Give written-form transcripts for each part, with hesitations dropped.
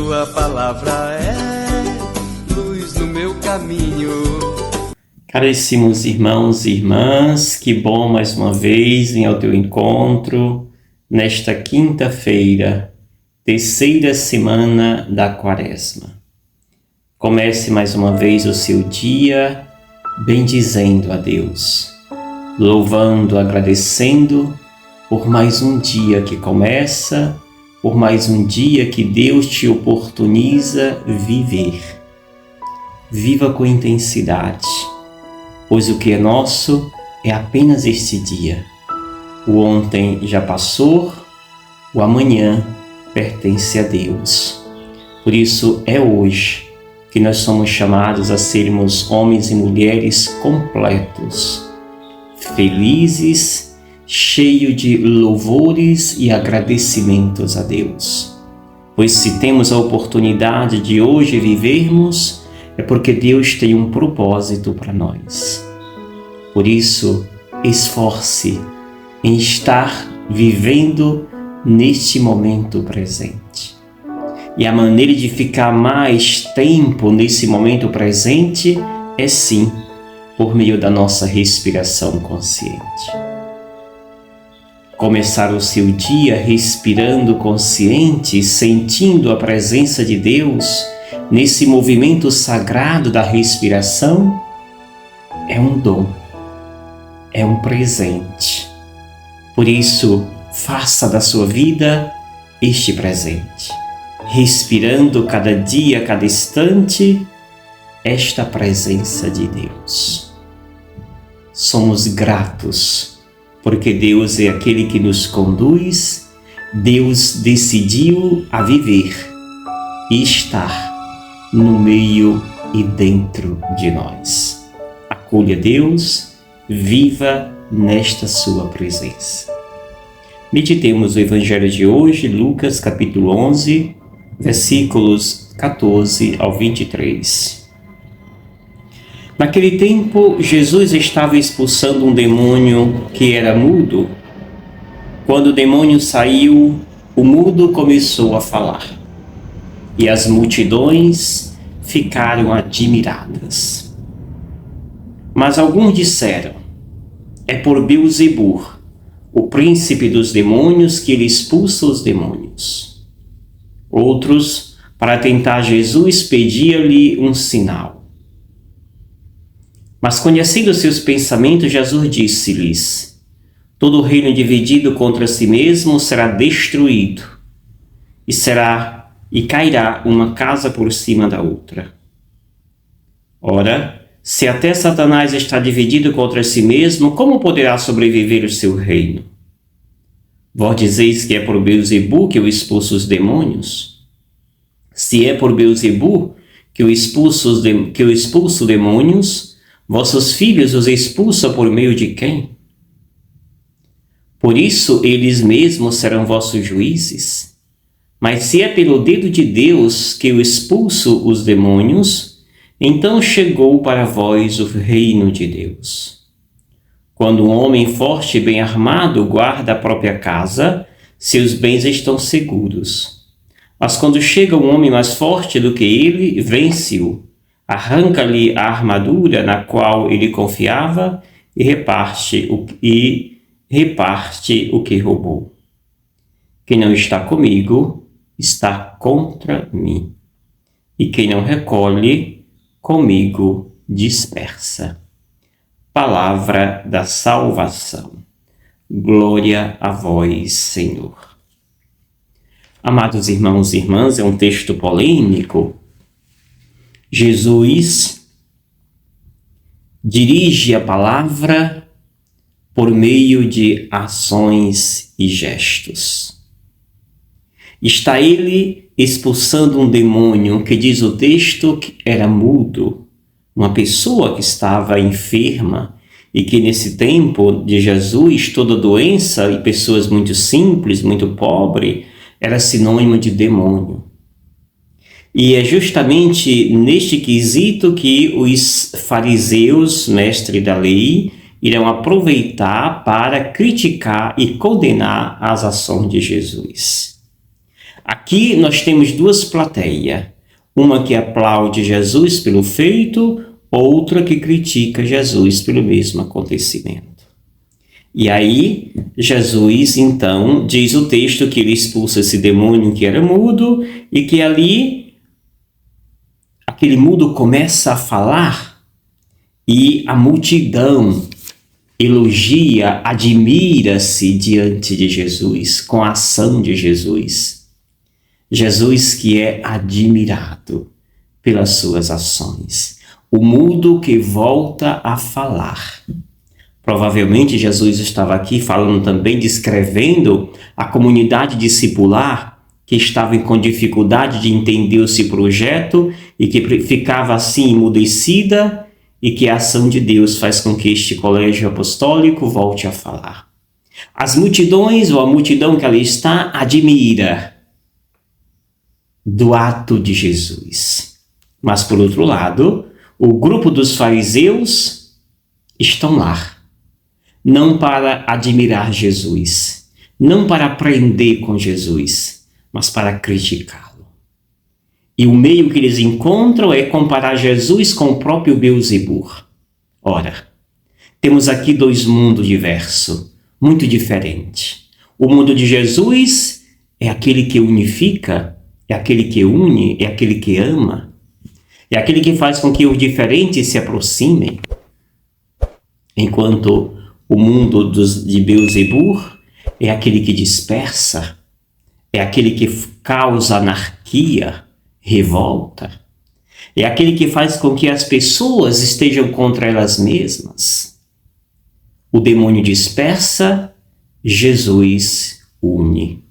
tua palavra é luz no meu caminho. Caríssimos irmãos e irmãs, que bom mais uma vez vir ao teu encontro nesta quinta-feira, terceira semana da Quaresma. Comece mais uma vez o seu dia bendizendo a Deus, louvando, agradecendo por mais um dia que começa, por mais um dia que Deus te oportuniza viver. Viva com intensidade, pois o que é nosso é apenas este dia. O ontem já passou, o amanhã pertence a Deus. Por isso é hoje que nós somos chamados a sermos homens e mulheres completos, felizes, cheios de louvores e agradecimentos a Deus. Pois se temos a oportunidade de hoje vivermos, é porque Deus tem um propósito para nós. Por isso, esforce em estar vivendo neste momento presente. E a maneira de ficar mais tempo nesse momento presente é sim por meio da nossa respiração consciente. Começar o seu dia respirando consciente, sentindo a presença de Deus nesse movimento sagrado da respiração, é um dom, é um presente. Por isso, faça da sua vida este presente, respirando cada dia, cada instante, esta presença de Deus. Somos gratos, porque Deus é aquele que nos conduz, Deus decidiu a viver e estar no meio e dentro de nós. Acolha Deus, viva nesta sua presença. Meditemos o Evangelho de hoje, Lucas capítulo 11, versículos 14 ao 23. Naquele tempo, Jesus estava expulsando um demônio que era mudo. Quando o demônio saiu, o mudo começou a falar, e as multidões ficaram admiradas. Mas alguns disseram: é por Beelzebu, o príncipe dos demônios, que ele expulsa os demônios. Outros, para tentar Jesus, pediam-lhe um sinal. Mas conhecendo seus pensamentos, Jesus disse-lhes: todo reino dividido contra si mesmo será destruído, e cairá uma casa por cima da outra. Ora, se até Satanás está dividido contra si mesmo, como poderá sobreviver o seu reino? Vós dizeis que é por Beelzebu que eu expulso os demônios? Se é por Beelzebu que eu expulso demônios, vossos filhos os expulsam por meio de quem? Por isso eles mesmos serão vossos juízes. Mas se é pelo dedo de Deus que eu expulso os demônios, então chegou para vós o reino de Deus. Quando um homem forte e bem armado guarda a própria casa, seus bens estão seguros. Mas quando chega um homem mais forte do que ele, vence-o, arranca-lhe a armadura na qual ele confiava e reparte o que roubou. Quem não está comigo está contra mim, e quem não recolhe, comigo dispersa. Palavra da salvação. Glória a vós, Senhor. Amados irmãos e irmãs, é um texto polêmico. Jesus dirige a palavra por meio de ações e gestos. Está ele expulsando um demônio que diz o texto que era mudo, uma pessoa que estava enferma e que nesse tempo de Jesus toda doença e pessoas muito simples, muito pobres, era sinônimo de demônio. E é justamente neste quesito que os fariseus, mestres da lei, irão aproveitar para criticar e condenar as ações de Jesus. Aqui nós temos duas plateias. Uma que aplaude Jesus pelo feito, outra que critica Jesus pelo mesmo acontecimento. E aí, Jesus, então, diz o texto que ele expulsa esse demônio que era mudo e que ali, aquele mudo começa a falar e a multidão elogia, admira-se diante de Jesus, com a ação de Jesus. Jesus que é admirado pelas suas ações. O mudo que volta a falar. Provavelmente Jesus estava aqui falando também, descrevendo a comunidade discipular que estava com dificuldade de entender esse projeto e que ficava assim emudecida e que a ação de Deus faz com que este colégio apostólico volte a falar. As multidões, ou a multidão que ali está, admira do ato de Jesus. Mas, por outro lado, o grupo dos fariseus estão lá, não para admirar Jesus, não para aprender com Jesus, mas para criticá-lo. E o meio que eles encontram é comparar Jesus com o próprio Beelzebul. Ora, temos aqui dois mundos diversos, muito diferentes. O mundo de Jesus é aquele que unifica, é aquele que une, é aquele que ama, é aquele que faz com que os diferentes se aproximem. Enquanto o mundo de Beelzebul é aquele que dispersa, é aquele que causa anarquia, revolta, é aquele que faz com que as pessoas estejam contra elas mesmas. O demônio dispersa, Jesus une.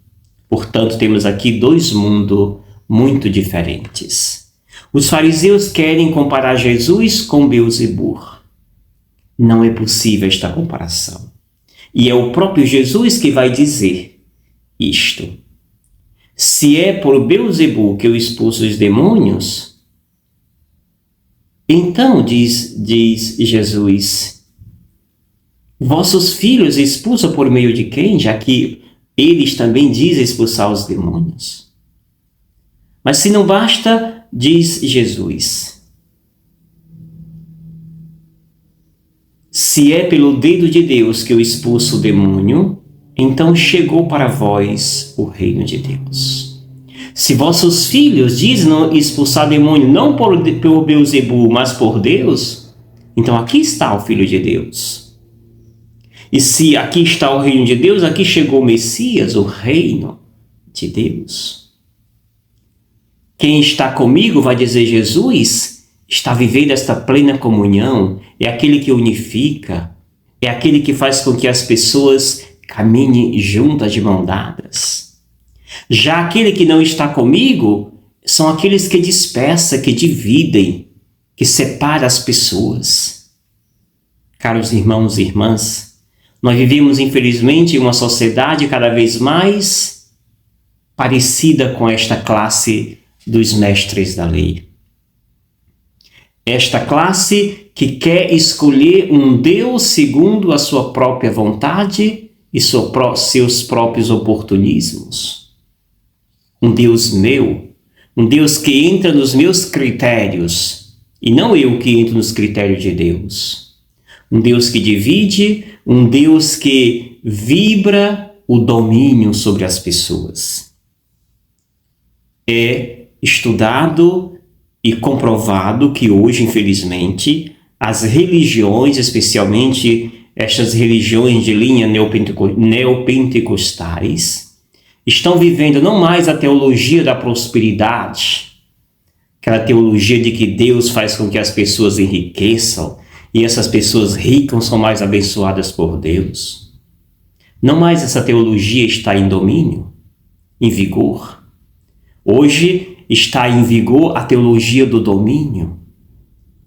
Portanto, temos aqui dois mundos muito diferentes. Os fariseus querem comparar Jesus com Beelzebul. Não é possível esta comparação. E é o próprio Jesus que vai dizer isto. Se é por Beelzebul que eu expulso os demônios, então, diz Jesus, vossos filhos expulsam por meio de quem? Já que eles também dizem expulsar os demônios. Mas se não basta, diz Jesus, se é pelo dedo de Deus que eu expulso o demônio, então chegou para vós o reino de Deus. Se vossos filhos dizem expulsar demônio não por Beelzebul, mas por Deus, então aqui está o Filho de Deus. E se aqui está o reino de Deus, aqui chegou o Messias, o reino de Deus. Quem está comigo, vai dizer Jesus, está vivendo esta plena comunhão, é aquele que unifica, é aquele que faz com que as pessoas caminhem juntas de mãos dadas. Já aquele que não está comigo, são aqueles que dispersam, que dividem, que separam as pessoas. Caros irmãos e irmãs, nós vivemos, infelizmente, em uma sociedade cada vez mais parecida com esta classe dos mestres da lei. Esta classe que quer escolher um Deus segundo a sua própria vontade e seus próprios oportunismos. Um Deus meu, um Deus que entra nos meus critérios e não eu que entro nos critérios de Deus. Um Deus que divide, um Deus que vibra o domínio sobre as pessoas. É estudado e comprovado que hoje, infelizmente, as religiões, especialmente estas religiões de linha neopentecostais, estão vivendo não mais a teologia da prosperidade, aquela teologia de que Deus faz com que as pessoas enriqueçam, e essas pessoas ricas são mais abençoadas por Deus. Não mais essa teologia está em domínio, em vigor. Hoje está em vigor a teologia do domínio.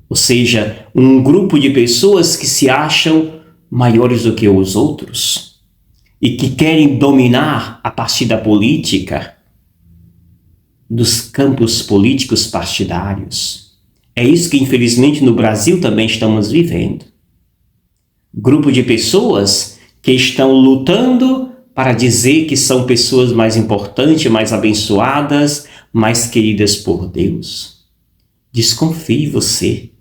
Ou seja, um grupo de pessoas que se acham maiores do que os outros e que querem dominar a partir da política, dos campos políticos partidários. É isso que, infelizmente, no Brasil também estamos vivendo. Grupo de pessoas que estão lutando para dizer que são pessoas mais importantes, mais abençoadas, mais queridas por Deus. Desconfie você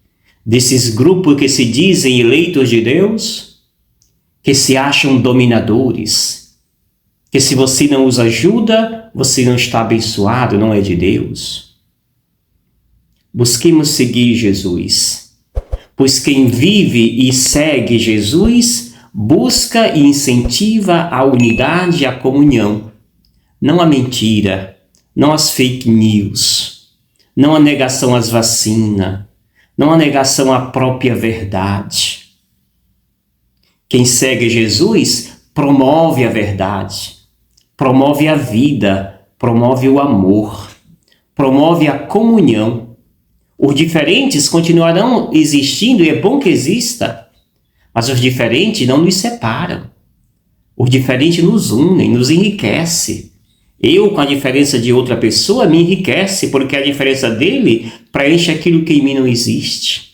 desses grupos que se dizem eleitos de Deus, que se acham dominadores, que se você não os ajuda, você não está abençoado, não é de Deus. Busquemos seguir Jesus, pois quem vive e segue Jesus busca e incentiva a unidade e a comunhão, não a mentira, não as fake news, não a negação às vacinas, não a negação à própria verdade. Quem segue Jesus promove a verdade, promove a vida, promove o amor, promove a comunhão. Os diferentes continuarão existindo e é bom que exista, mas os diferentes não nos separam. Os diferentes nos unem, nos enriquecem. Eu, com a diferença de outra pessoa, me enriquece, porque a diferença dele preenche aquilo que em mim não existe.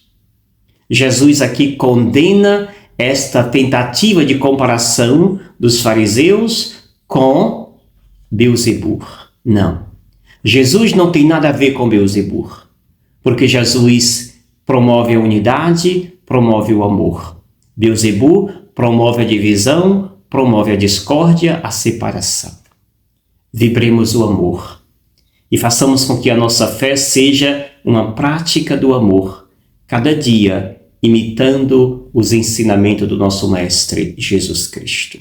Jesus aqui condena esta tentativa de comparação dos fariseus com Beelzebub. Não. Jesus não tem nada a ver com Beelzebub, porque Jesus promove a unidade, promove o amor. Beelzebub promove a divisão, promove a discórdia, a separação. Vibremos o amor e façamos com que a nossa fé seja uma prática do amor, cada dia imitando os ensinamentos do nosso Mestre Jesus Cristo.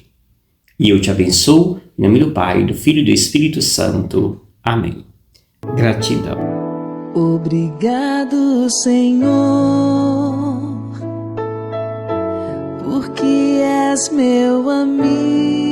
E eu te abençoo, em nome do Pai, do Filho e do Espírito Santo. Amém. Gratidão. Obrigado, Senhor, porque és meu amigo.